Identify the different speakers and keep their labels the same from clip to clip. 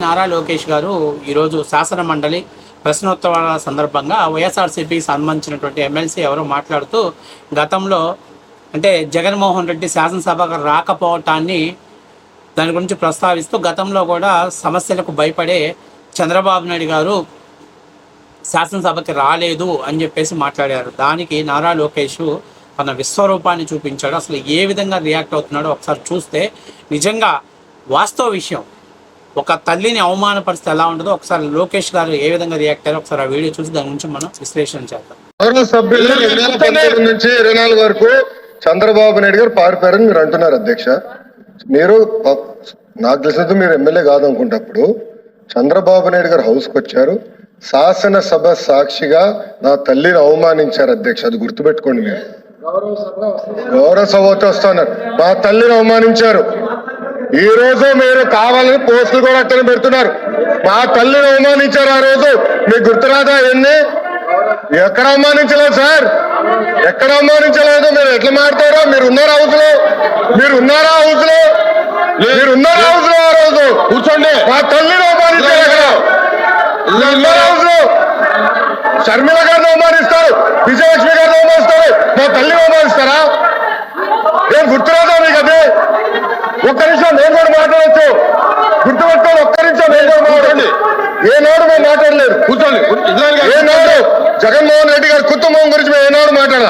Speaker 1: నారా లోకేష్ గారు ఈరోజు శాసన మండలి ప్రశ్నోత్తరాల సందర్భంగా వైఎస్ఆర్సీపీకి సంబంధించినటువంటి ఎమ్మెల్సీ ఎవరో మాట్లాడుతూ గతంలో అంటే జగన్మోహన్ రెడ్డి శాసనసభకు రాకపోవటాన్ని దాని గురించి ప్రస్తావిస్తూ గతంలో కూడా సమస్యలకు భయపడే చంద్రబాబు నాయుడు గారు శాసనసభకి రాలేదు అని చెప్పేసి మాట్లాడారు. దానికి నారా లోకేష్ తన విశ్వరూపాన్ని చూపించాడు. అసలు ఏ విధంగా రియాక్ట్ అవుతున్నాడో ఒకసారి చూస్తే నిజంగా వాస్తవ విషయం. ఒక తల్లిని అవమానపరిస్తే ఎలా ఉంటుందో ఒకసారి లోకేష్ గారు ఏ విధంగా రియాక్ట్ అయ్యారో ఒకసారి ఆ వీడియో చూసి దాని గురించి మనం విశ్లేషణ చేద్దాం.
Speaker 2: గౌరవ సభ్యులు 2019 నుంచి 24 వరకు చంద్రబాబు నాయుడు గారు పారిపోయారని మీరు అంటున్నారు అధ్యక్ష. మీరు నాకు తెలిసినందుకు మీరు ఎమ్మెల్యే కాదనుకుంటప్పుడు చంద్రబాబు నాయుడు గారు హౌస్కి వచ్చారు, శాసనసభ సాక్షిగా నా తల్లిని అవమానించారు అధ్యక్ష. అది గుర్తుపెట్టుకోండి. మీరు గౌరవ సభతో వస్తున్నారు, మా తల్లిని అవమానించారు. ఈ రోజు మీరు కావాలని పోస్టులు కూడా అట్టని పెడుతున్నారు. మా తల్లిని అవమానించారు. ఆ రోజు మీకు గుర్తురాదా? ఎన్ని ఎక్కడ అవమానించలేదు సార్, ఎక్కడ అవమానించలేదు. మీరు ఎట్లా మాట్లాడారో మీరు ఉన్నారా హౌస్ లో? మీరు ఉన్నారా హౌస్ లో? మీరు ఉన్నారా హౌస్ లో? ఆ రోజు కూర్చోండి. మా తల్లిని అవమానించారు. ఎక్కడ ఉన్నారా హౌస్ లో? షర్మిల గారిని అవమానిస్తారు, విజయలక్ష్మి గారిని అవమానిస్తారు, మా తల్లిని అవమానిస్తారా? ఏం గుర్తురాదా మీకు? అదే ఒక్క నిమిషం నేను కూడా మాట్లాడచ్చు. గుర్తుపెట్టుకోండి, ఒక్క నిమిషం నేను కూడా మాట్లాడండి. ఏనాడు మేము మాట్లాడలేదు. కూర్చోండి. ఏనాడు జగన్మోహన్ రెడ్డి గారి కుటుంబం గురించి మేము ఏనాడు మాట్లాడాల?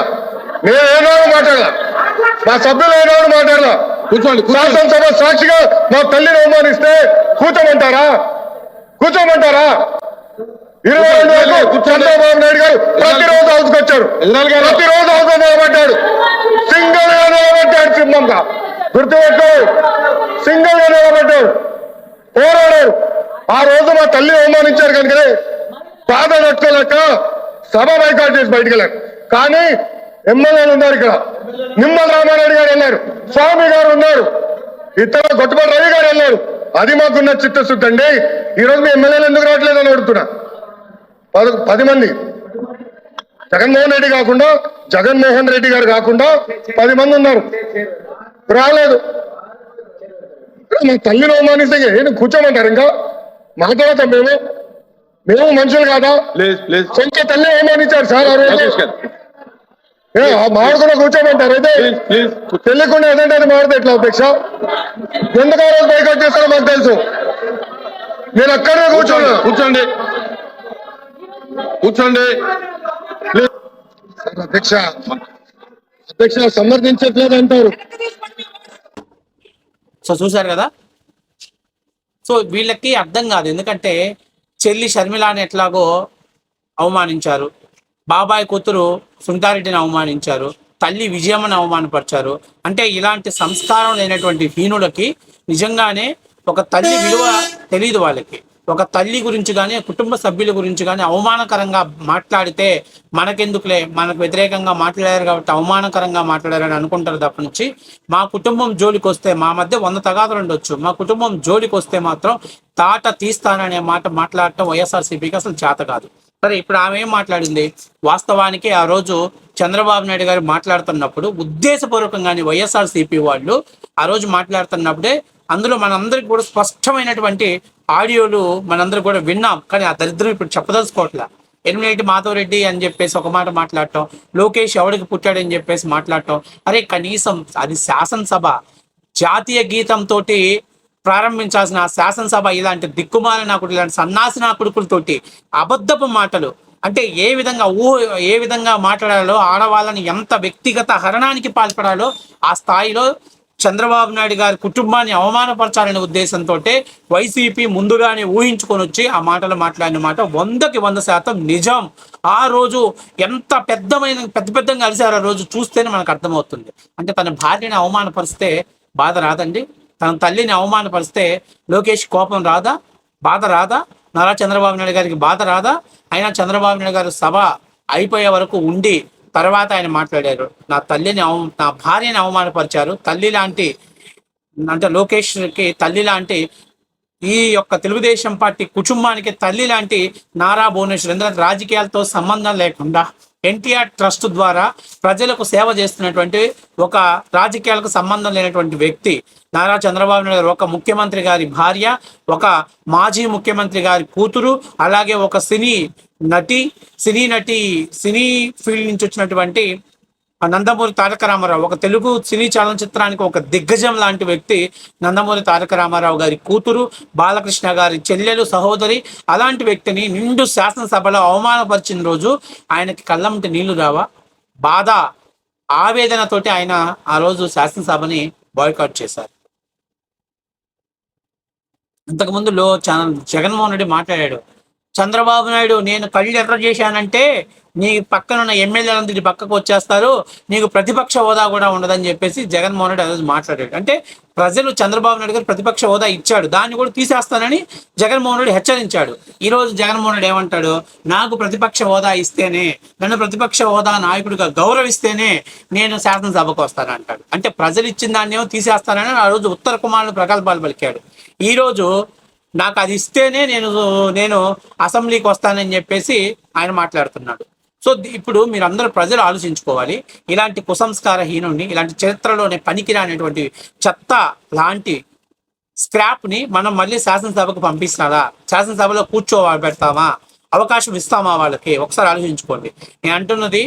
Speaker 2: మేము ఏనాడు మాట్లాడాల? మా సభ్యులు ఏనాడు మాట్లాడాల? కూర్చోండి. శాసనసభ సాక్షిగా మా తల్లిని అవమానిస్తే కూర్చోమంటారా? కూర్చోమంటారా? 22 వరకు చంద్రబాబు నాయుడు గారు ప్రతిరోజు హౌస్కి వచ్చారు, ప్రతిరోజు హౌస్ నిలబడ్డాడు, సింగిల్ గా నిలబడ్డాడు. సింహంగా గుర్తుపెట్టు, సింగిల్ గా నిలబడ్డాడు, పోరాడారు. ఆ రోజు మా తల్లిని అవమానించారు కనుకనే బాధ నట్టుకోలేక సభ బైకాట్ చేసి బయటకు వెళ్ళారు. కానీ ఎమ్మెల్యేలు ఉన్నారు ఇక్కడ. నిమ్మల రామారెడ్డి గారు వెళ్ళారు, స్వామి గారు ఉన్నారు, ఇతర గొట్టపల్లి రవి గారు వెళ్ళారు. అది మాకున్న చిత్తశుద్ధి అండి. ఈ రోజు మీ ఎమ్మెల్యేలు ఎందుకు రావట్లేదు అని అడుగుతున్నా. 10 మంది జగన్మోహన్ రెడ్డి కాకుండా, జగన్మోహన్ రెడ్డి గారు కాకుండా 10 మంది ఉన్నారు, రాలేదు. మా తల్లిని అవమానిస్తే ఏంటి కూర్చోమంటారు? ఇంకా మాట్లాడతాం. మేము మనుషులు కాదా? సొంత తల్లి అవమానించారు సార్. ఆ రోజు మాడుకున్నా కూర్చోమంటారు. అయితే తెలియకుండా ఏదంటే అది మాడితే ఎట్లా అధ్యక్ష? ఎందుకు ఆ రోజు బైకాట్ చేస్తారో మాకు తెలుసు. నేను అక్కడే కూర్చోండి. కూర్చోండి. అధ్యక్ష సమర్థించట్లేదు అంటారు.
Speaker 1: సో చూశారు కదా. సో వీళ్ళకి అర్థం కాదు. ఎందుకంటే చెల్లి షర్మిలాని ఎట్లాగో అవమానించారు, బాబాయ్ కూతురు సునీతారెడ్డిని అవమానించారు, తల్లి విజయమ్మని అవమానపరిచారు. అంటే ఇలాంటి సంస్కారం లేనటువంటి హీనులకి నిజంగానే ఒక తల్లి విలువ తెలియదు వాళ్ళకి. ఒక తల్లి గురించి కానీ కుటుంబ సభ్యుల గురించి కానీ అవమానకరంగా మాట్లాడితే మనకెందుకులే, మనకు వ్యతిరేకంగా మాట్లాడారు కాబట్టి అవమానకరంగా మాట్లాడారని అనుకుంటారు తప్ప నుంచి మా కుటుంబం జోలికి వస్తే, మా మధ్య 100 తగాదులు ఉండొచ్చు, మా కుటుంబం జోలికి వస్తే మాత్రం తాట తీస్తాననే మాట మాట్లాడటం వైఎస్ఆర్సీపీకి అసలు చేత కాదు. సరే, ఇప్పుడు ఆమె ఏం మాట్లాడింది? వాస్తవానికి ఆ రోజు చంద్రబాబు నాయుడు గారు మాట్లాడుతున్నప్పుడు ఉద్దేశపూర్వకంగానే వైఎస్ఆర్సీపీ వాళ్ళు ఆ రోజు మాట్లాడుతున్నప్పుడే అందులో మనందరికి కూడా స్పష్టమైనటువంటి ఆడియోలు మనందరూ కూడా విన్నాం. కానీ ఆ దరిద్రం ఇప్పుడు చెప్పదలుచుకోవట్లే. ఎనిమినేటి మాధవరెడ్డి అని చెప్పేసి ఒక మాట మాట్లాడటం, లోకేష్ ఎవడికి పుట్టాడని చెప్పేసి మాట్లాడటం. అరే కనీసం అది శాసనసభ, జాతీయ గీతంతో ప్రారంభించాల్సిన శాసనసభ ఇలాంటి దిక్కుమాల నాకుడు, ఇలాంటి సన్నాసి నాకుడుకులతోటి అబద్ధపు మాటలు అంటే ఏ విధంగా మాట్లాడాలో, ఆడవాళ్ళని ఎంత వ్యక్తిగత హరణానికి పాల్పడాలో ఆ స్థాయిలో చంద్రబాబు నాయుడు గారి కుటుంబాన్ని అవమానపరచాలనే ఉద్దేశంతో వైసీపీ ముందుగానే ఊహించుకొని వచ్చి ఆ మాటలు మాట్లాడిన మాట 100కి 100% నిజం. ఆ రోజు ఎంత పెద్దగా కలిసారు ఆ రోజు చూస్తేనే మనకు అర్థమవుతుంది. అంటే తన భార్యని అవమానపరిస్తే బాధ రాదండి? తన తల్లిని అవమానపరిస్తే లోకేష్ కోపం రాదా? బాధ రాదా? నారా చంద్రబాబు నాయుడు గారికి బాధ రాదా? అయినా చంద్రబాబు నాయుడు గారు సభ అయిపోయే వరకు ఉండి తర్వాత ఆయన మాట్లాడారు. నా భార్యని అవమానపరిచారు, తల్లి లాంటి అంటే లోకేష్కి తల్లి లాంటి ఈ యొక్క తెలుగుదేశం పార్టీ కుటుంబానికి తల్లి లాంటి నారా భువనేశ్వర్, ఎందుకంటే రాజకీయాలతో సంబంధం లేకుండా ఎన్టీఆర్ ట్రస్ట్ ద్వారా ప్రజలకు సేవ చేస్తున్నటువంటి ఒక రాజకీయాలకు సంబంధం లేనటువంటి వ్యక్తి నారా చంద్రబాబు నాయుడు గారు. ఒక ముఖ్యమంత్రి గారి భార్య, ఒక మాజీ ముఖ్యమంత్రి గారి కూతురు, అలాగే ఒక సినీ ఫీల్డ్ నుంచి వచ్చినటువంటి నందమూరి తారక రామారావు, ఒక తెలుగు సినీ చలనచిత్రానికి ఒక దిగ్గజం లాంటి వ్యక్తి నందమూరి తారక రామారావు గారి కూతురు, బాలకృష్ణ గారి చెల్లెలు, సహోదరి. అలాంటి వ్యక్తిని నిండు శాసనసభలో అవమానపరిచిన రోజు ఆయనకి కళ్ళంటి నీళ్లు రావా? బాధ, ఆవేదనతోటి ఆయన ఆ రోజు శాసనసభని బాయ్కాట్ చేశారు. అంతకుముందు జగన్మోహన్ రెడ్డి మాట్లాడాడు, చంద్రబాబు నాయుడు నేను కళ్ళు ఎర్ర చేశానంటే నీ పక్కనున్న ఎమ్మెల్యేలందరి పక్కకు వచ్చేస్తారు, నీకు ప్రతిపక్ష హోదా కూడా ఉండదని చెప్పేసి జగన్మోహన్ రెడ్డి ఆ రోజు మాట్లాడాడు. అంటే ప్రజలు చంద్రబాబు నాయుడు గారు ప్రతిపక్ష హోదా ఇచ్చాడు, దాన్ని కూడా తీసేస్తానని జగన్మోహన్ రెడ్డి హెచ్చరించాడు. ఈరోజు జగన్మోహన్ రెడ్డి ఏమంటాడు, నాకు ప్రతిపక్ష హోదా ఇస్తేనే, నన్ను ప్రతిపక్ష హోదా నాయకుడిగా గౌరవిస్తేనే నేను శాసనసభకు వస్తాను అంటాడు. అంటే ప్రజలు ఇచ్చిన దాన్ని ఏమో తీసేస్తానని ఆ రోజు ఉత్తర కుమారుడు ప్రగల్భాలు పలికాడు. ఈరోజు నాకు అది ఇస్తేనే నేను అసెంబ్లీకి వస్తానని చెప్పేసి ఆయన మాట్లాడుతున్నాడు. సో ఇప్పుడు మీరందరూ ప్రజలు ఆలోచించుకోవాలి, ఇలాంటి కుసంస్కారహీనుడిని, ఇలాంటి చరిత్రలోనే పనికిరానటువంటి చెత్త లాంటి స్క్రాప్ని మనం మళ్ళీ శాసనసభకు పంపిస్తారా? శాసనసభలో కూర్చోబెడతామా? అవకాశం ఇస్తామా వాళ్ళకి? ఒకసారి ఆలోచించుకోండి. నేను అంటున్నది,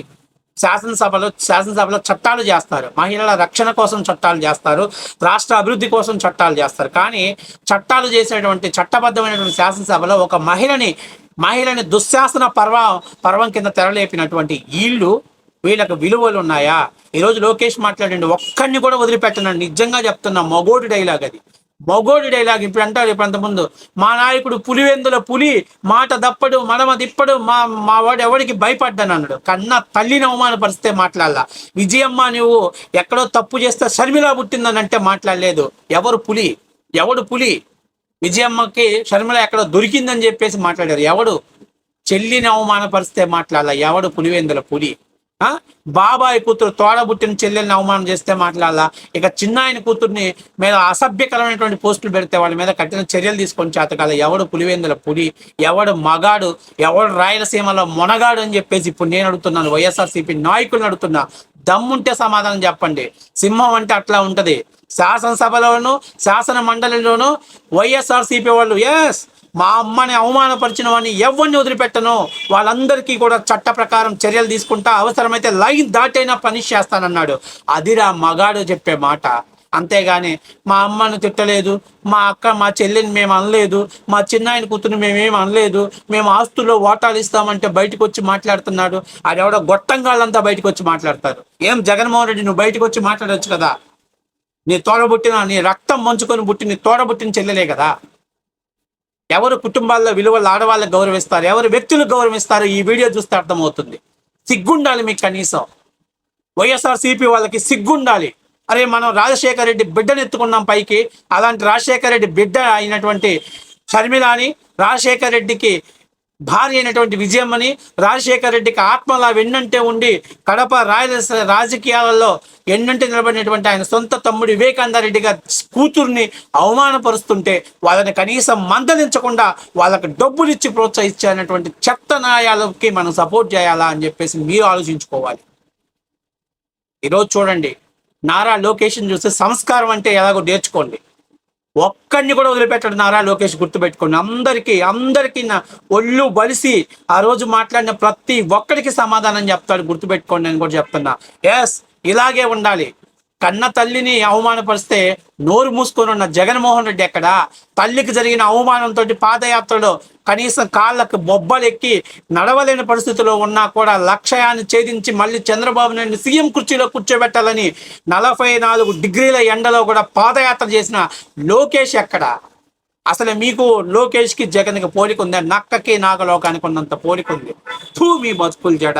Speaker 1: శాసనసభలో చట్టాలు చేస్తారు, మహిళల రక్షణ కోసం చట్టాలు చేస్తారు, రాష్ట్ర అభివృద్ధి కోసం చట్టాలు చేస్తారు. కానీ చట్టాలు చేసేటువంటి చట్టబద్ధమైనటువంటి శాసనసభలో ఒక మహిళని దుశ్శాసన పర్వం కింద తెరలేపినటువంటి వీళ్ళకి విలువలు ఉన్నాయా? ఈరోజు లోకేష్ మాట్లాడండి, ఒక్కడిని కూడా వదిలిపెట్టనండి. నిజంగా చెప్తున్నా, మగోడి డైలాగ్ అది, మగోడి డైలాగ్. ఇప్పుడు అంటారు, ఇప్పుడు అంతకుముందు మా నాయకుడు పులివెందుల పులి, మాట దప్పడు మడమ తిప్పడు, మా వాడు ఎవడికి భయపడ్డాను అన్నాడు. కన్నా తల్లిని అవమానపరిస్తే మాట్లాడాల. విజయమ్మ నువ్వు ఎక్కడో తప్పు చేస్తే షర్మిల పుట్టిందని అంటే మాట్లాడలేదు. ఎవడు పులి? విజయమ్మకి షర్మిల ఎక్కడో దొరికిందని చెప్పేసి మాట్లాడారు. ఎవడు? చెల్లిని అవమానపరిస్తే మాట్లాడాల. ఎవడు పులివెందుల పులి? బాబాయ్ కూతురు తోడబుట్టిన చెల్లెల్ని అవమానం చేస్తే మాట్లాడాలా? ఇక చిన్నాయన కూతుర్ని మీద అసభ్యకరమైనటువంటి పోస్టులు పెడితే వాళ్ళ మీద కఠిన చర్యలు తీసుకొని చేతకాల. ఎవడు పులివెందుల పులి? ఎవడు మగాడు? ఎవడు రాయలసీమలో మొనగాడు అని చెప్పేసి ఇప్పుడు నేను అడుగుతున్నాను, వైఎస్ఆర్సీపీ నాయకులను అడుగుతున్నా. దమ్ముంటే సమాధానం చెప్పండి. సింహం అంటే అట్లా ఉంటది. శాసనసభలోను శాసన మండలిలోను వైఎస్ఆర్సీపీ వాళ్ళు మా అమ్మని అవమానపరిచిన వాడిని ఎవరిని వదిలిపెట్టను, వాళ్ళందరికీ కూడా చట్ట ప్రకారం చర్యలు తీసుకుంటా, అవసరమైతే లైన్ దాటైనా పనిష్ చేస్తానన్నాడు. అదిరా మగాడు చెప్పే మాట. అంతేగాని మా అమ్మను తిట్టలేదు, మా అక్క మా చెల్లిని మేము అనలేదు, మా చిన్నాయన కూతురు మేమేం అనలేదు, మేము ఆస్తుల్లో ఓటాలు ఇస్తామంటే బయటకు వచ్చి మాట్లాడుతున్నాడు. అది ఎవడో గొట్టంగాళ్ళంతా బయటకు వచ్చి మాట్లాడతారు. ఏం జగన్మోహన్ రెడ్డి, నువ్వు బయటకు వచ్చి మాట్లాడవచ్చు కదా? నీ రక్తం మంచుకొని నీ తోడబుట్టిన చెల్లెలే కదా. ఎవరు కుటుంబాల్లో విలువలు ఆడవాళ్ళకి గౌరవిస్తారు, ఎవరు వ్యక్తులకు గౌరవిస్తారు, ఈ వీడియో చూస్తే అర్థమవుతుంది. సిగ్గుండాలి మీకు కనీసం. వైఎస్ఆర్సీపీ వాళ్ళకి సిగ్గుండాలి. అరే మనం రాజశేఖర రెడ్డి బిడ్డను ఎత్తుకున్నాం పైకి, అలాంటి రాజశేఖర రెడ్డి బిడ్డ అయినటువంటి షర్మిలాని, రాజశేఖర రెడ్డికి భార్య అయినటువంటి విజయమ్మని, రాజశేఖర రెడ్డికి ఆత్మలా వెన్నంటే ఉండి కడప రాజకీయాలలో ఎన్నంటే నిలబడినటువంటి ఆయన సొంత తమ్ముడు వివేకానంద గారి కూతుర్ని అవమానపరుస్తుంటే వాళ్ళని కనీసం మందలించకుండా వాళ్ళకి డబ్బులు ఇచ్చి ప్రోత్సహించేటువంటి చెత్త న్యాయాలకి మనం సపోర్ట్ చేయాలా అని చెప్పేసి మీరు ఆలోచించుకోవాలి. ఈరోజు చూడండి, నారా లోకేష్ని చూస్తే సంస్కారం అంటే ఎలాగో నేర్చుకోండి. ఒక్కడిని కూడా వదిలిపెట్టాడు నారా లోకేష్, గుర్తుపెట్టుకోండి. అందరికీ నా ఒళ్ళు బలిసి ఆ రోజు మాట్లాడిన ప్రతి ఒక్కడికి సమాధానం చెప్తాడు, గుర్తుపెట్టుకోండి అని కూడా చెప్తున్నా. ఇలాగే ఉండాలి. కన్న తల్లిని అవమానపరిస్తే నోరు మూసుకొని ఉన్న జగన్మోహన్ రెడ్డి ఎక్కడ? తల్లికి జరిగిన అవమానంతో పాదయాత్రలో కనీసం కాళ్ళకు బొబ్బలెక్కి నడవలేని పరిస్థితిలో ఉన్నా కూడా లక్ష్యాన్ని ఛేదించి మళ్ళీ చంద్రబాబు నాయుడు సీఎం కుర్చీలో కూర్చోబెట్టాలని 44 డిగ్రీల ఎండలో కూడా పాదయాత్ర చేసిన లోకేష్ ఎక్కడ? అసలు మీకు లోకేష్కి జగన్కి పోలిక ఉందా? నక్కకి నాగలోకానికి ఉన్నంత పోలిక ఉంది. మీ బతుకులు జడ.